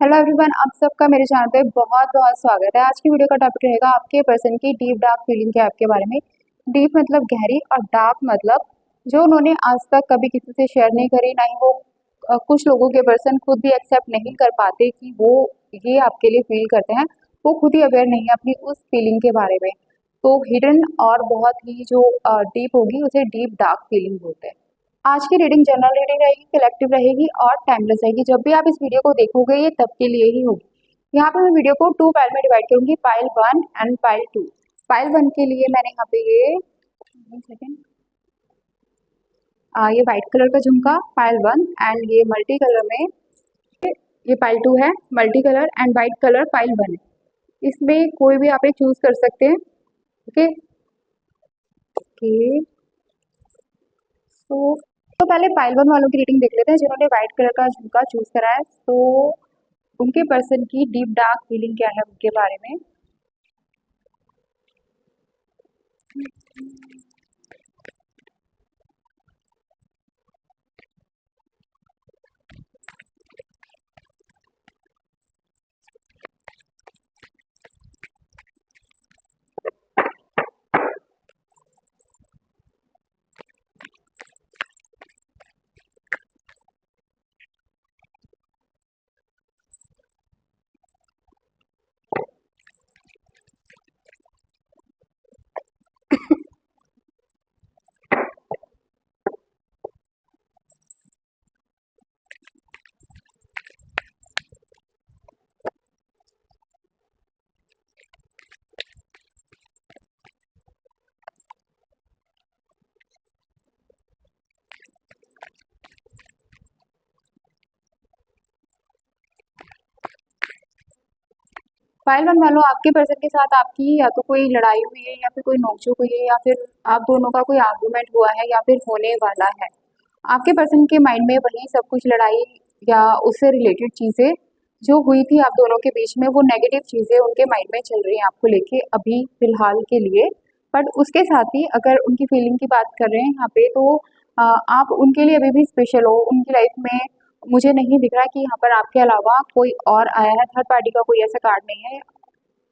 Hello everyone, आप सबका मेरे चैनल पे बहुत बहुत स्वागत है। आज की वीडियो का टॉपिक रहेगा आपके पर्सन की डीप डार्क फीलिंग के आपके बारे में। डीप मतलब गहरी और डार्क मतलब जो उन्होंने आज तक कभी किसी से शेयर नहीं करी, ना ही वो कुछ लोगों के पर्सन खुद भी एक्सेप्ट नहीं कर पाते कि वो ये आपके लिए फील करते हैं। वो खुद ही अवेयर नहीं है अपनी उस फीलिंग के बारे में। तो हिडन और बहुत ही जो डीप होगी उसे डीप डार्क फीलिंग बोलते हैं। आज की रीडिंग जनरल रीडिंग रहेगी, कलेक्टिव रहेगी और टाइमलेस रहेगी। जब भी आप इस वीडियो को देखोगे ये तब के लिए ही होगी। यहाँ पे मैं वीडियो को 2 पाइल में डिवाइड करूंगी, पाइल 1 एंड पाइल 2। पाइल 1 के लिए मैंने यहाँ पे ये वाइट कलर का झुमका पाइल 1 एंड ये मल्टी कलर में ये पाइल 2 है। Multi colour and white colour pile 1 है। इसमें कोई भी आप एक चूज कर सकते हैं। ओके ओके तो पहले पाइल 1 वालों की रीडिंग देख लेते हैं जिन्होंने व्हाइट कलर का झुमका चूज करा है। तो उनके पर्सन की डीप डार्क फीलिंग क्या है उनके बारे में। पाइल 1 वालों, आपके पर्सन के साथ आपकी या तो कोई लड़ाई हुई है या फिर कोई नोकझोंक हुई है या फिर आप दोनों का कोई आर्गुमेंट हुआ है या फिर होने वाला है। आपके पर्सन के माइंड में वही सब कुछ लड़ाई या उससे रिलेटेड चीजें जो हुई थी आप दोनों के बीच में, वो नेगेटिव चीजें उनके माइंड में चल रही हैं आपको लेके अभी फिलहाल के लिए। बट उसके साथ ही अगर उनकी फीलिंग की बात कर रहे हैं यहाँ पे, तो आप उनके लिए अभी भी स्पेशल हो उनकी लाइफ में। मुझे नहीं दिख रहा कि यहाँ पर आपके अलावा कोई और आया है, थर्ड पार्टी का कोई ऐसा कार्ड नहीं है।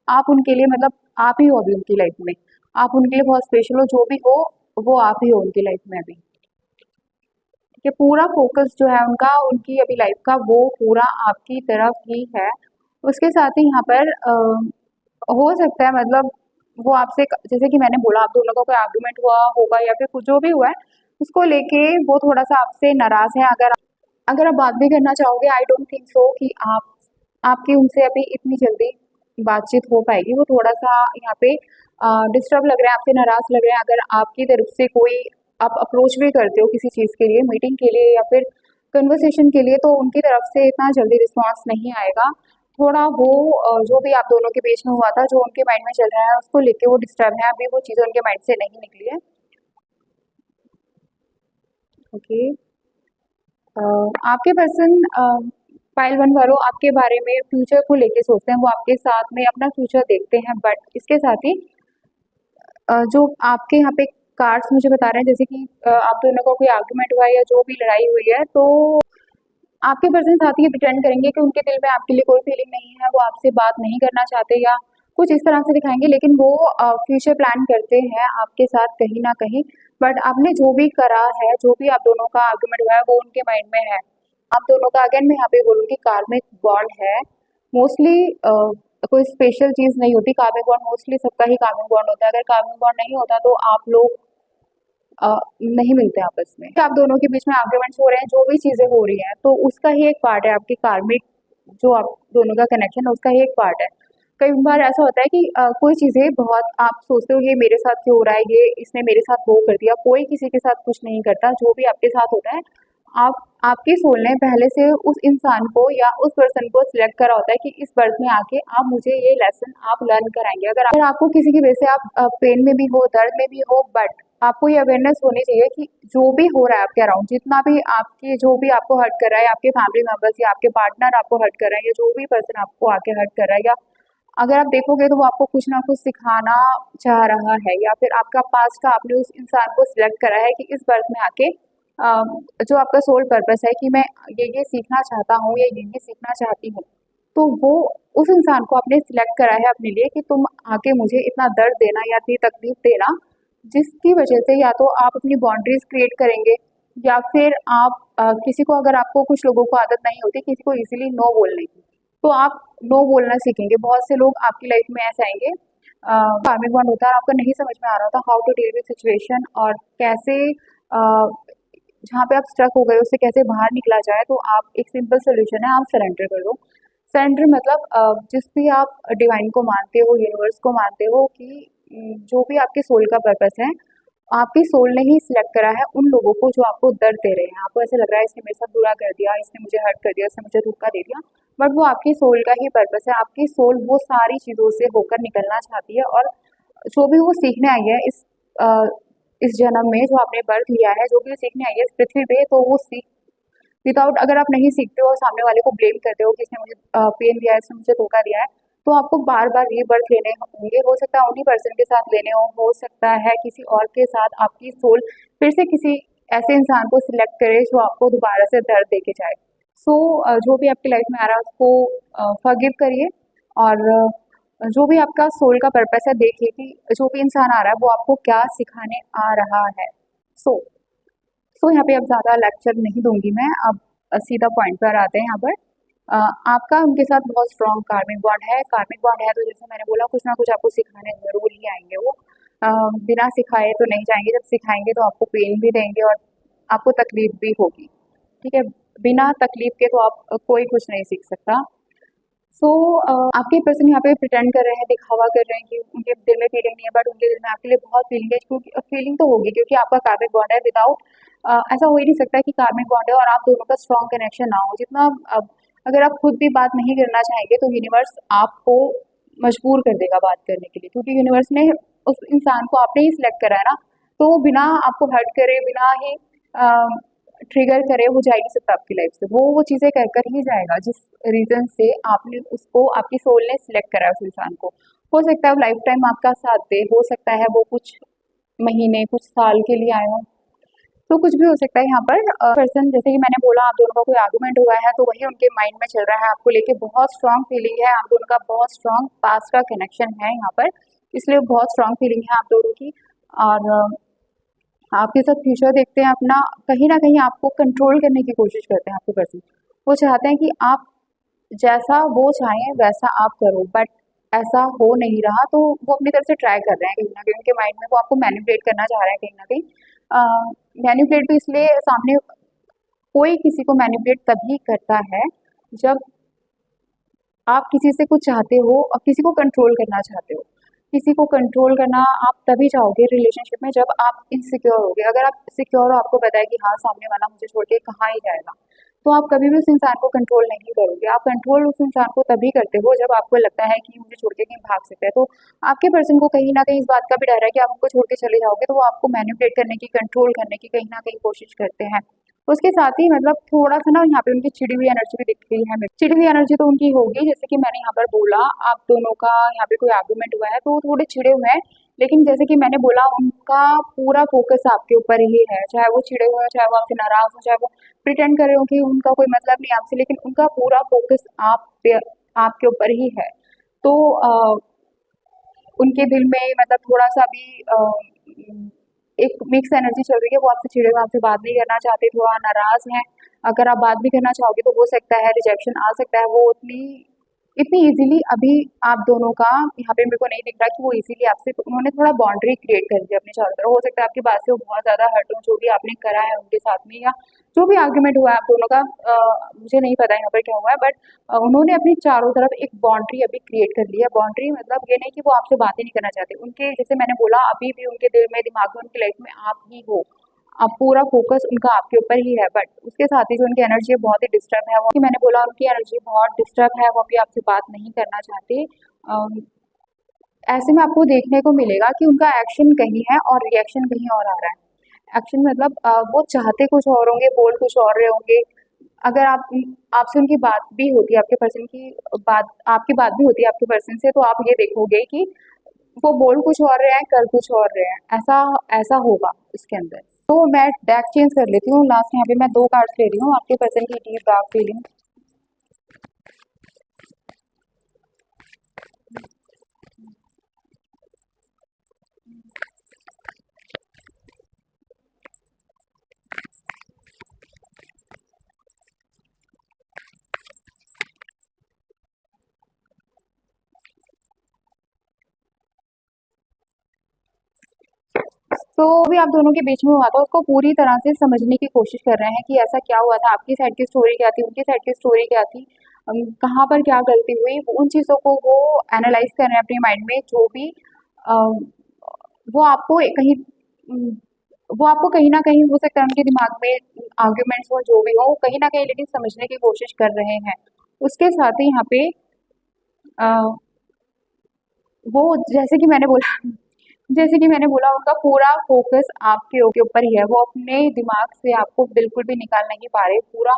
आप उनके लिए मतलब आप ही हो अभी उनकी लाइफ में। आप उनके लिए बहुत स्पेशल हो, जो भी हो वो आप ही हो उनकी लाइफ में अभी। कि पूरा फोकस जो है उनका उनकी अभी लाइफ का वो पूरा आपकी तरफ ही है। उसके साथ ही यहाँ पर हो सकता है मतलब वो आपसे जैसे कि मैंने बोला, आप दोनों का कोई आर्गुमेंट हुआ होगा या फिर कुछ जो भी हुआ है उसको लेके वो थोड़ा सा आपसे नाराज है। अगर आप बात भी करना चाहोगे, आई डोंट थिंक सो कि आपकी उनसे अभी इतनी जल्दी बातचीत हो पाएगी। वो थोड़ा सा यहाँ पे डिस्टर्ब लग रहे हैं, आपसे नाराज लग रहे हैं। अगर आपकी तरफ से कोई आप अप्रोच भी करते हो किसी चीज़ के लिए, मीटिंग के लिए या फिर कन्वर्सेशन के लिए, तो उनकी तरफ से इतना जल्दी रिस्पॉन्स नहीं आएगा। थोड़ा वो जो भी आप दोनों के बीच में हुआ था, जो उनके माइंड में चल रहा है उसको लेके वो डिस्टर्ब है। अभी वो चीज़ें उनके माइंड से नहीं निकली है। ओके आपके पर्सन फाइल 1 वालों आपके बारे में फ्यूचर को लेके सोचते हैं। वो आपके साथ में अपना फ्यूचर देखते हैं। बट इसके साथ ही जो आपके यहाँ पे कार्ड्स मुझे बता रहे हैं, जैसे कि आप दोनों का कोई आर्गुमेंट हुआ है या जो भी लड़ाई हुई है, तो आपके पर्सन साथ ही प्रिटेंड करेंगे कि उनके दिल में आपके लिए कोई फीलिंग नहीं है, वो आपसे बात नहीं करना चाहते या कुछ इस तरह से दिखाएंगे। लेकिन वो फ्यूचर प्लान करते हैं आपके साथ कहीं ना कहीं। बट आपने जो भी करा है, जो भी आप दोनों का आर्गुमेंट हुआ है, वो उनके माइंड में है। आप दोनों का अगेन मैं यहाँ पे बोलूँगी कार्मिक बॉन्ड है। मोस्टली कोई स्पेशल चीज़ नहीं होती कार्मिक बॉन्ड, मोस्टली सबका ही कार्मिक बॉन्ड होता है। अगर कार्मिक बॉन्ड नहीं होता तो आप लोग अ, नहीं मिलते आपस में। आप दोनों के बीच में आर्ग्यूमेंट्स हो रहे हैं, जो भी चीज़ें हो रही हैं, तो उसका ही एक पार्ट है आपकी कार्मिक जो आप दोनों का कनेक्शन है, उसका ही एक पार्ट है। कई बार ऐसा होता है कि कोई चीज़ें बहुत आप सोचते हो ये मेरे साथ क्यों हो रहा है, ये इसने मेरे साथ वो कर दिया। कोई किसी के साथ कुछ नहीं करता, जो भी आपके साथ होता है आप आपकी सोल ने पहले से उस इंसान को या उस पर्सन को सिलेक्ट करा होता है कि इस बर्थ में आके आप मुझे ये लेसन आप लर्न कराएंगे। अगर आपको किसी की वजह से आप पेन में भी हो, दर्द में भी हो, बट आपको ये अवेयरनेस होनी चाहिए कि जो भी हो रहा है आपके अराउंड, जितना भी आपके जो भी आपको हर्ट कर रहा है, आपके फैमिली मेंबर्स या आपके पार्टनर आपको हर्ट कर रहा है या जो भी पर्सन आपको आके हर्ट कर रहा है, या अगर आप देखोगे तो वो आपको कुछ ना कुछ सिखाना चाह रहा है, या फिर आपका पास्ट का आपने उस इंसान को सिलेक्ट करा है कि इस बर्थ में आके जो आपका सोल पर्पस है कि मैं ये सीखना चाहता हूँ या ये सीखना चाहती हूँ। तो वो उस इंसान को आपने सिलेक्ट करा है अपने लिए कि तुम आके मुझे इतना दर्द देना या इतनी तकलीफ देना, जिसकी वजह से या तो आप अपनी बाउंड्रीज क्रिएट करेंगे, या फिर आप किसी को, अगर आपको, कुछ लोगों को आदत नहीं होती किसी को इजीली नो बोलने की, तो आप नो बोलना सीखेंगे। बहुत से लोग आपकी लाइफ में ऐसे आएंगे, कार्मिक बॉन्ड होता है, आपको नहीं समझ में आ रहा होता how to deal with situation, और कैसे जहाँ पे आप स्ट्रक हो गए उससे कैसे बाहर निकला जाए। तो आप, एक सिंपल सोल्यूशन है, आप सरेंडर कर दो। सरेंडर मतलब जिस भी आप डिवाइन को मानते हो, यूनिवर्स को मानते हो, कि जो भी आपके सोल का पर्पस है, आपकी सोल ने ही सिलेक्ट करा है उन लोगों को जो आपको दर्द दे रहे हैं। आपको ऐसा लग रहा है इसने मेरे साथ बुरा कर दिया, इसने मुझे हर्ट कर दिया, इसने मुझे धोखा दे दिया, बट वो आपकी सोल का ही पर्पस है। आपकी सोल वो सारी चीज़ों से होकर निकलना चाहती है, और जो भी वो सीखने आई है अ, इस जन्म में, जो आपने बर्थ लिया है, जो भी वो सीखने आई है इस पृथ्वी पे, तो वो सीख विदाउट, अगर आप नहीं सीखते हो और सामने वाले को ब्लेम करते हो कि इसने मुझे पेन दिया है, इसने मुझे धोखा दिया है, तो आपको बार बार रीबर्थ लेने होंगे। हो सकता है उन्हीं पर्सन के साथ लेने हो सकता है किसी और के साथ आपकी सोल फिर से किसी ऐसे इंसान को सिलेक्ट करे जो आपको दोबारा से दर्द दे के जाए। सो जो भी आपकी लाइफ में आ रहा है उसको फॉरगिव करिए, और जो भी आपका सोल का पर्पस है, देखिए कि जो भी इंसान आ रहा है वो आपको क्या सिखाने आ रहा है। सो यहाँ पे अब ज़्यादा लेक्चर नहीं दूंगी मैं, अब सीधा पॉइंट पर आते हैं यहाँ पर। आपका उनके साथ बहुत स्ट्रॉन्ग कार्मिक बॉन्ड है। कार्मिक बॉन्ड है तो जैसे मैंने बोला, कुछ ना कुछ आपको सिखाने ज़रूर ही आएंगे वो। बिना सिखाए तो नहीं जाएंगे, जब सिखाएंगे तो आपको पेन भी देंगे और आपको तकलीफ भी होगी। ठीक है, बिना तकलीफ के तो आप कोई कुछ नहीं सीख सकता। सो आपके पर्सन यहाँ पे प्रिटेंड कर रहे हैं, दिखावा कर रहे हैं कि उनके दिल में फीलिंग नहीं है, बट उनके दिल में आपके लिए बहुत फीलिंग है, क्योंकि फीलिंग तो होगी क्योंकि आपका कार्मिक बॉन्ड है। विदाउट ऐसा हो ही नहीं सकता कि कार्मिक बॉन्ड है और आप दोनों का स्ट्रॉन्ग कनेक्शन ना हो। जितना अगर आप खुद भी बात नहीं करना चाहेंगे तो यूनिवर्स आपको मजबूर कर देगा बात करने के लिए, क्योंकि यूनिवर्स ने उस इंसान को आपने ही सिलेक्ट करा है ना। तो वो बिना आपको हर्ट करे, बिना ही ट्रिगर करे, वो जा ही नहीं सकता आपकी लाइफ से। वो चीज़ें कर कर ही जाएगा जिस रीज़न से आपने उसको, आपकी सोल ने सिलेक्ट करा है उस इंसान को। हो सकता है वो लाइफ टाइम आपका साथ दे, हो सकता है वो कुछ महीने, कुछ साल के लिए आए हों, तो कुछ भी हो सकता है। यहाँ पर पर्सन, जैसे कि मैंने बोला, आप दोनों का कोई आर्गुमेंट हुआ है तो वही उनके माइंड में चल रहा है, आपको लेके बहुत स्ट्रांग फीलिंग है, आप दोनों का बहुत स्ट्रांग पास्ट का कनेक्शन है यहाँ पर, इसलिए बहुत स्ट्रांग फीलिंग है आप दोनों की। और आपके साथ फ्यूचर देखते हैं अपना, कहीं ना कहीं आपको कंट्रोल करने की कोशिश करते हैं आपके पर्सन। वो चाहते हैं कि आप जैसा वो चाहें वैसा आप करो, बट ऐसा हो नहीं रहा, तो वो अपनी तरफ से ट्राई कर रहे हैं। कहीं ना कहीं उनके माइंड में वो आपको मैनिपुलेट करना चाह रहे हैं, कहीं ना कहीं मैनिपुलेट भी इसलिए, सामने कोई किसी को मैनिपुलेट तभी करता है जब आप किसी से कुछ चाहते हो और किसी को कंट्रोल करना चाहते हो। किसी को कंट्रोल करना आप तभी चाहोगे रिलेशनशिप में जब आप इनसिक्योर होगे। अगर आप सिक्योर हो, आपको पता है कि हाँ सामने वाला मुझे छोड़ के कहाँ ही जाएगा, तो आप कभी भी उस इंसान को कंट्रोल नहीं करोगे। आप कंट्रोल उस इंसान को तभी करते हो जब आपको लगता है कि मुझे छोड़ के कहीं भाग सकता है। तो आपके पर्सन को कहीं ना कहीं इस बात का भी डर है कि आप उनको छोड़ के चले जाओगे, तो वो आपको मैनिपुलेट करने की, कंट्रोल करने की कहीं ना कहीं कोशिश करते हैं। उसके साथ ही मतलब थोड़ा सा ना यहाँ पे उनकी चिड़ी हुई एनर्जी भी दिख रही है हमें। चिड़ी हुई एनर्जी तो उनकी होगी, जैसे कि मैंने यहाँ पर बोला, आप दोनों का यहाँ पे कोई आर्गुमेंट हुआ है तो वो थोड़े चिड़े हुए हैं। लेकिन जैसे कि मैंने बोला, उनका पूरा फोकस आपके ऊपर ही है, चाहे वो चिड़े हुए हो, चाहे वो आपसे नाराज हो, चाहे वो प्रिटेंड कर रहे हो कि उनका कोई मतलब नहीं आपसे, लेकिन उनका पूरा फोकस आप पे, आपके ऊपर ही है। तो उनके दिल में मतलब थोड़ा सा भी एक मिक्स एनर्जी चल रही है। वो आपसे चिड़े हुए, आपसे बात नहीं करना चाहते, थोड़ा नाराज हैं। अगर आप बात भी करना चाहोगे तो हो सकता है रिजेक्शन आ सकता है। वो इतनी इजीली अभी आप दोनों का यहाँ पे मेरे को नहीं दिख रहा कि वो इजीली आपसे, तो उन्होंने थोड़ा बाउंड्री क्रिएट कर दी अपने चारों तरफ। हो सकता है आपकी बात से वो बहुत ज्यादा हर्ट हो, जो भी आपने करा है उनके साथ में, या जो भी आर्ग्यूमेंट हुआ है आप दोनों का, मुझे नहीं पता यहाँ पर क्या हुआ है, बट उन्होंने अपनी चारों तरफ एक बाउंड्री अभी क्रिएट कर ली है। बाउंड्री मतलब ये नहीं कि वो आपसे बातें नहीं करना चाहते, उनके, जैसे मैंने बोला, अभी भी उनके दिल में, दिमाग में, उनकी लाइफ में आप ही हो। अब पूरा फोकस उनका आपके ऊपर ही है, बट उसके साथ ही जो उनकी एनर्जी है बहुत ही डिस्टर्ब है। वो कि मैंने बोला उनकी एनर्जी बहुत डिस्टर्ब है, वो अभी आपसे बात नहीं करना चाहते। अम, ऐसे में आपको देखने को मिलेगा कि उनका एक्शन कहीं है और रिएक्शन कहीं और आ रहा है। एक्शन मतलब वो चाहते कुछ और होंगे, बोल कुछ और रहे होंगे। अगर आपसे उनकी बात भी होती है, आपके पर्सन की बात, आपकी बात भी होती है आपके पर्सन से, तो आप ये देखोगे कि वो बोल कुछ और रहे हैं, कर कुछ और रहे हैं। ऐसा ऐसा होगा इसके अंदर। तो मैं डेक चेंज कर लेती हूँ। लास्ट यहाँ पे मैं 2 कार्ड्स ले रही हूँ, आपके पर्सन की डीप डार्क फीलिंग। तो भी आप दोनों के बीच में हुआ था उसको पूरी तरह से समझने की कोशिश कर रहे हैं कि ऐसा क्या हुआ था, आपकी साइड की स्टोरी क्या थी, उनकी साइड की स्टोरी क्या थी, कहाँ पर क्या गलती हुई, उन चीज़ों को वो एनालाइज कर रहे हैं अपने माइंड में। जो भी अ, वो आपको कहीं वो आपको कहीं न कहीं हो सकता है उनके दिमाग में आर्ग्यूमेंट्स हो जो भी हो, वो कहीं न कहीं लेकिन समझने की कोशिश कर रहे हैं। उसके साथ ही यहाँ पे अ, वो जैसे कि मैंने बोला उनका पूरा फ़ोकस आपके ऊपर ही है। वो अपने दिमाग से आपको बिल्कुल भी निकाल नहीं पा रहे। पूरा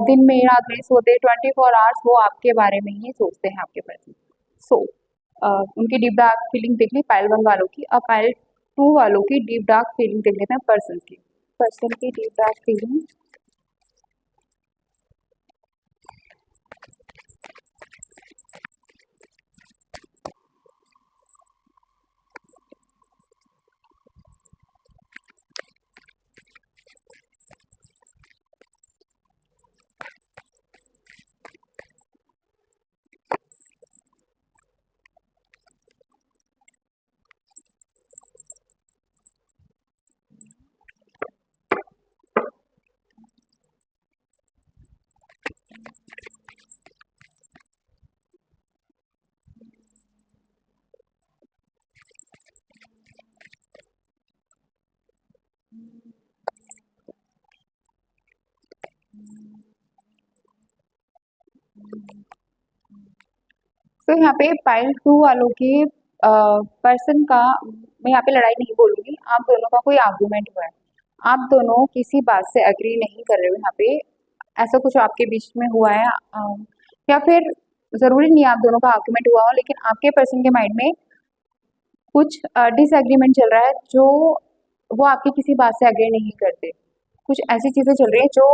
दिन में रात नहीं सोते, 24 आवर्स वो आपके बारे में ही सोचते हैं आपके प्रति। सो उनकी डीप डार्क फीलिंग देख ली पाइल 1 वालों की। अब पाइल 2 वालों की डीप डार्क फीलिंग देख लेते हैं पर्सन की। पर्सन की डीप डार्क फीलिंग। तो यहाँ पे पाइल 2 वालों के पर्सन का मैं यहाँ पे लड़ाई नहीं बोलूँगी, आप दोनों का कोई आर्गुमेंट हुआ है। आप दोनों किसी बात से एग्री नहीं कर रहे हो यहाँ पे, ऐसा कुछ आपके बीच में हुआ है या फिर ज़रूरी नहीं है आप दोनों का आर्गुमेंट हुआ हो, लेकिन आपके पर्सन के माइंड में कुछ डिसएग्रीमेंट चल रहा है जो वो आपकी किसी बात से एग्री नहीं करते। कुछ ऐसी चीज़ें चल रही हैं जो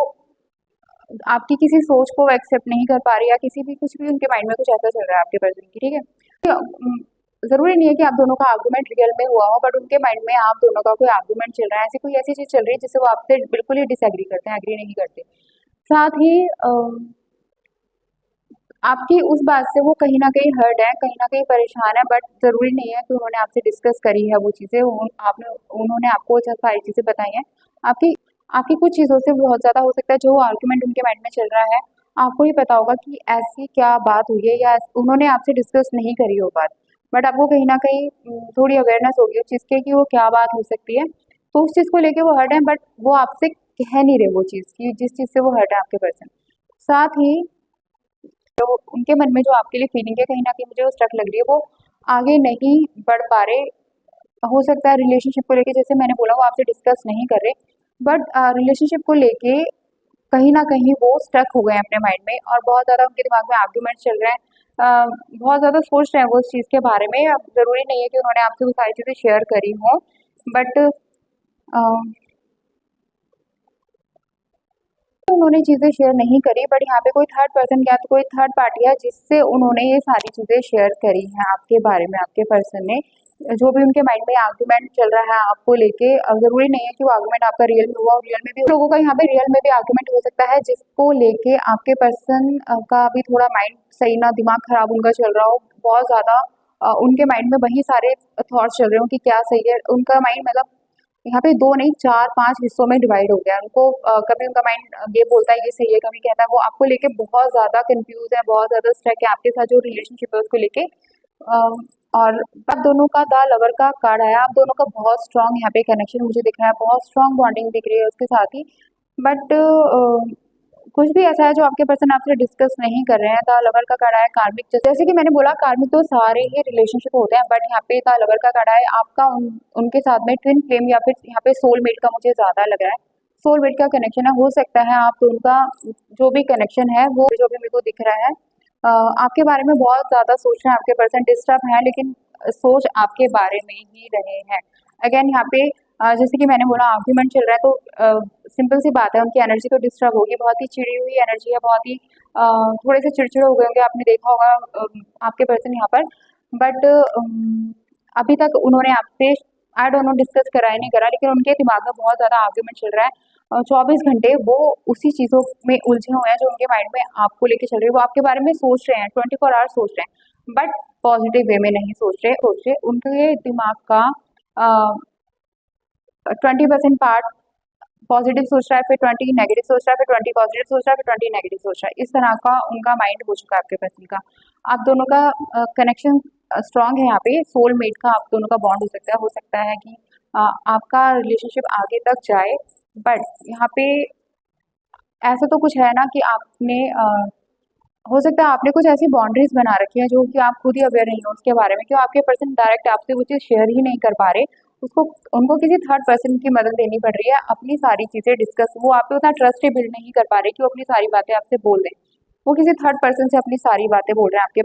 आपकी किसी सोच को एक्सेप्ट नहीं कर पा रही या किसी भी कुछ भी उनके माइंड में कुछ ऐसा चल रहा है आपके पर्सन की, ठीक है? तो, ज़रूरी नहीं है कि आप दोनों का आर्गुमेंट रियल में हुआ हो, बट उनके माइंड में आप दोनों का कोई आर्गुमेंट चल रहा है, ऐसी कोई ऐसी चीज़ चल रही है जिससे वो आपसे बिल्कुल ही डिसएग्री करते हैं, एग्री नहीं करते। साथ ही आपकी उस बात से वो कहीं न कहीं हर्ट है, कहीं न कहीं परेशान है, बट ज़रूरी नहीं है कि उन्होंने आपसे डिस्कस करी है वो चीज़ें, उन्होंने आपको जो सारी चीज़ें बताई हैं। आपकी आपकी कुछ चीज़ों से बहुत ज़्यादा हो सकता है जो आर्गुमेंट उनके माइंड में चल रहा है, आपको ही पता होगा कि ऐसी क्या बात हुई है या उन्होंने आपसे डिस्कस नहीं करी वो बात। बट आपको कहीं न कहीं थोड़ी अवेयरनेस होगी उस चीज़ की कि वो क्या बात हो सकती है। तो उस चीज़ को लेके वो हर्ट है, बट वो आपसे कह नहीं रहे वो चीज़ कि जिस चीज़ से वो हर्ट है आपके पर्सन। साथ ही तो उनके मन में जो आपके लिए फीलिंग है कहीं न कहीं मुझे वो स्टक लग रही है, वो आगे नहीं बढ़ पा रहे। हो सकता है रिलेशनशिप को लेके जैसे मैंने बोला वो आपसे डिस्कस नहीं कर रहे, बट रिलेशनशिप को लेके कहीं न कहीं वो स्टक हो गए हैं अपने माइंड में और बहुत ज़्यादा उनके दिमाग में आर्गुमेंट चल रहे हैं। बहुत ज़्यादा सोच रहे हैं वो उस चीज़ के बारे में। अब ज़रूरी नहीं है कि उन्होंने आपसे वो सारी चीज़ें शेयर करी हों, बट अ उन्होंने चीज़ें शेयर नहीं करी, बट यहाँ पे कोई थर्ड पर्सन या तो कोई थर्ड पार्टी है जिससे उन्होंने ये सारी चीज़ें शेयर करी हैं आपके बारे में, आपके पर्सन ने। जो भी उनके माइंड में आर्गुमेंट चल रहा है आपको लेके, ज़रूरी नहीं है कि वो आर्गुमेंट आपका रियल में हुआ हो, रियल में भी लोगों का यहाँ पे रियल में भी आर्गुमेंट हो सकता है जिसको लेके आपके पर्सन का भी थोड़ा माइंड सही ना, दिमाग खराब उनका चल रहा हो, बहुत ज़्यादा उनके माइंड में वही सारे थॉट्स चल रहे हो कि क्या सही है। उनका माइंड मतलब यहाँ पे 2 नहीं 4-5 हिस्सों में डिवाइड हो गया है। उनको कभी उनका माइंड ये बोलता है ये सही है, कभी कहता है वो आपको लेके बहुत ज़्यादा कन्फ्यूज़ है, बहुत ज़्यादा स्टक है आपके साथ जो रिलेशनशिप है उसको लेके। अ, और आप दोनों का द लवर का कार्ड आया, आप दोनों का बहुत स्ट्रॉन्ग यहाँ पे कनेक्शन मुझे दिख रहा है, बहुत स्ट्रॉन्ग बॉन्डिंग दिख रही है उसके साथ ही। बट कुछ भी ऐसा है जो आपके पर्सन आपसे डिस्कस नहीं कर रहे हैं। द लवर का कार्ड आया कार्मिक, जैसे कि मैंने बोला कार्मिक तो सारे ही रिलेशनशिप होते हैं, बट यहाँ पे द लवर का कार्ड आया आपका उनके साथ में ट्विन फ्लेम या फिर यहाँ पे सोलमेट का मुझे ज़्यादा लग रहा है। सोलमेट का कनेक्शन है, हो सकता है आप दोनों का जो भी कनेक्शन है वो जो भी मेरे को दिख रहा है आपके बारे में बहुत ज़्यादा सोच रहे हैं आपके पर्सन, डिस्टर्ब हैं लेकिन सोच आपके बारे में ही रहे हैं। अगेन यहाँ पे जैसे कि मैंने बोला आर्ग्यूमेंट चल रहा है तो सिंपल सी बात है उनकी एनर्जी तो डिस्टर्ब होगी, बहुत ही चिड़ी हुई एनर्जी है, बहुत ही थोड़े से चिड़चिड़े हो गए होंगे, आपने देखा होगा आपके पर्सन यहाँ पर। बट अभी तक उन्होंने आपसे आई डोंट नो डिस्कस करा है नहीं करा, लेकिन उनके दिमाग में बहुत ज़्यादा आर्ग्यूमेंट चल रहा है। 24 घंटे वो उसी चीज़ों में उलझे हुए हैं जो उनके माइंड में आपको लेके चल रही है। वो आपके बारे में सोच रहे हैं, 24 आवर्स सोच रहे हैं, बट पॉजिटिव वे में नहीं सोच रहे। उनके दिमाग का 20% पार्ट पॉजिटिव सोच रहा है, फिर 20 नेगेटिव सोच रहा है, फिर 20 पॉजिटिव सोच रहा है, फिर 20 नेगेटिव सोच रहा है। इस तरह का उनका माइंड हो चुका है आपके पर्सन का। आप दोनों का कनेक्शन स्ट्रांग है यहाँ पे, सोलमेट का आप दोनों का बॉन्ड हो सकता है कि आपका रिलेशनशिप आगे तक जाए। बट यहाँ पे ऐसा तो कुछ है ना कि आपने हो सकता है आपने कुछ ऐसी बाउंड्रीज बना रखी है जो कि आप खुद ही अवेयर नहीं हो उसके बारे में, क्यों आपके पर्सन डायरेक्ट आपसे वो चीज़ शेयर ही नहीं कर पा रहे। उसको उनको किसी थर्ड पर्सन की मदद लेनी पड़ रही है अपनी सारी चीज़ें डिस्कस, वो आप पे उतना ट्रस्ट ही बिल्ड नहीं कर पा रहे कि वो अपनी सारी बातें आपसे बोल दें। वो किसी थर्ड पर्सन से अपनी सारी बातें बोल रहे हैं। आपके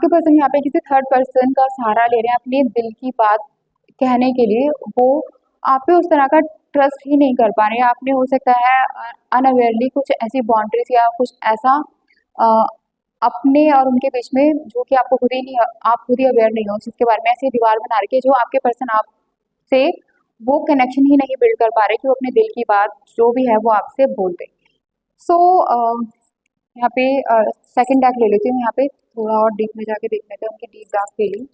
पर्सन यहाँ पे किसी थर्ड पर्सन का सहारा ले रहे हैं अपने दिल की बात कहने के लिए। वो आप पे उस तरह का ट्रस्ट ही नहीं कर पा रहे हैं। आपने हो सकता है अनअवेयरली कुछ ऐसी बाउंड्रीज या कुछ ऐसा अ, अपने और उनके बीच में जो कि आपको खुद ही नहीं, आप खुद ही अवेयर नहीं हो उस चीज़ के बारे में, ऐसी दीवार बना रखी है जो आपके पर्सन आपसे वो कनेक्शन ही नहीं बिल्ड कर पा रहे कि वो अपने दिल की बात जो भी है वो आपसे बोल दे। सो यहाँ पे सेकंड डैक ले लेती हूँ। यहाँ पे थोड़ा और डीप में जाके देख लेते हैं उनकी डीप डार्क फीलिंग।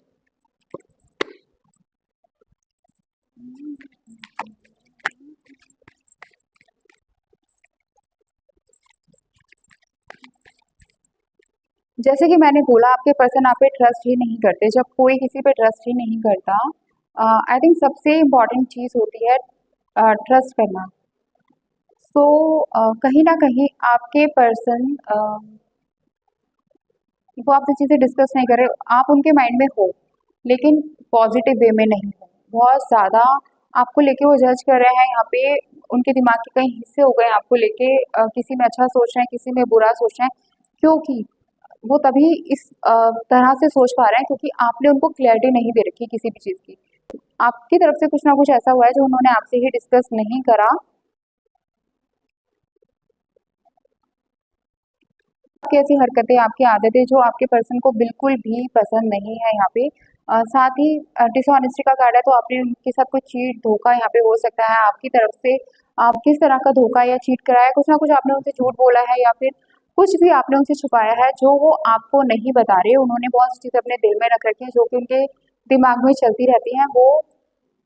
जैसे कि मैंने बोला आपके पर्सन आप पे ट्रस्ट ही नहीं करते। जब कोई किसी पे ट्रस्ट ही नहीं करता, आई थिंक सबसे इम्पॉर्टेंट चीज़ होती है ट्रस्ट करना। सो कहीं ना कहीं आपके पर्सन वो आपसे चीज़ें डिस्कस नहीं कर रहे, आप उनके माइंड में हो लेकिन पॉजिटिव वे में नहीं हो। बहुत ज़्यादा आपको लेके वो जज कर रहे हैं। यहाँ पे उनके दिमाग के कई हिस्से हो गए हैं आपको लेके, किसी में अच्छा सोच रहे हैं, किसी में बुरा सोच रहे हैं। क्योंकि वो तभी इस तरह से सोच पा रहे हैं क्योंकि आपने उनको क्लैरिटी नहीं दे रखी किसी भी चीज़ की। आपकी तरफ से कुछ ना कुछ ऐसा हुआ है जो उन्होंने आपसे ही डिस्कस नहीं करा। आपकी ऐसी हरकतें, आपकी आदतें जो आपके पर्सन को बिल्कुल भी पसंद नहीं है यहाँ पे। साथ ही डिसऑनेस्टी का कार्ड है, तो आपने उनके साथ कोई चीट धोखा यहाँ पे हो सकता है आपकी तरफ से। आप किस तरह का धोखा या चीट कराया है, कुछ ना कुछ आपने उनसे झूठ बोला है या फिर कुछ भी आपने उनसे छुपाया है जो वो आपको नहीं बता रहे। उन्होंने बहुत सी चीज़ें अपने दिल में रख रखी हैं जो कि उनके दिमाग में चलती रहती हैं, वो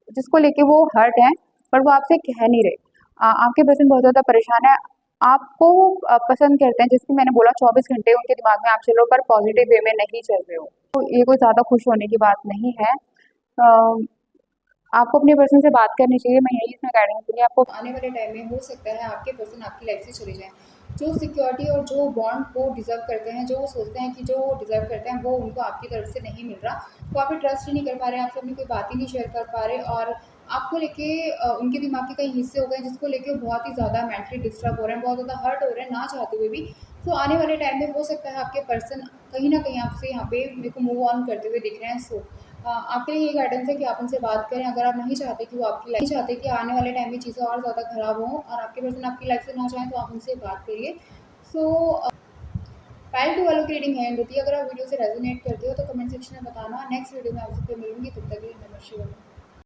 जिसको लेके वो हर्ट हैं, पर वो आपसे कह नहीं रहे। आपके पर्सन बहुत ज़्यादा परेशान है। आपको वो पसंद करते हैं, जैसे कि मैंने बोला 24 घंटे उनके दिमाग में आप चल रहे हो पर पॉजिटिव वे में नहीं चल रहे हो। तो ये कोई ज़्यादा खुश होने की बात नहीं है। अ, आपको अपने पर्सन से बात करनी चाहिए। मैं यही इसमें गाइडेंस दूँगी आपको। आने वाले टाइम में हो सकता है आपके पर्सन आपकी लाइफ से चले जाएँ। जो सिक्योरिटी और जो बॉन्ड वो डिज़र्व करते हैं, जो वो सोचते हैं कि जो वो डिज़र्व करते हैं, वो उनको आपकी तरफ से नहीं मिल रहा। वो आप पे ट्रस्ट ही नहीं कर पा रहे हैं, आपसे अपनी कोई बात ही नहीं शेयर कर पा रहे और आपको लेके उनके दिमाग के कई हिस्से हो गए हैं, जिसको लेके वो बहुत ही ज़्यादा मेंटली डिस्टर्ब हो रहे हैं, बहुत ज़्यादा हर्ट हो रहे हैं, ना चाहते हुए भी। तो आने वाले टाइम में हो सकता है आपके पर्सन कहीं न कहीं आपसे यहाँ पे मेरे को मूव ऑन करते हुए दिख रहे हैं। सो आपके लिए ये गाइडेंस है कि आप उनसे बात करें। अगर आप नहीं चाहते कि वो आपकी लाइफ नहीं चाहते कि आने वाले टाइम में चीज़ें और ज़्यादा ख़राब हों और आपके पर्सन आपकी लाइफ से ना चाहें, तो आप उनसे बात करिए। सो पायल 2 वालों की रीडिंग है एंड होती है। अगर आप वीडियो से रेजोनेट करते हो तो कमेंट सेक्शन में बताना। नेक्स्ट वीडियो में आपसे फिर मिलूँगी, तब तक के लिए नमः शिवाय।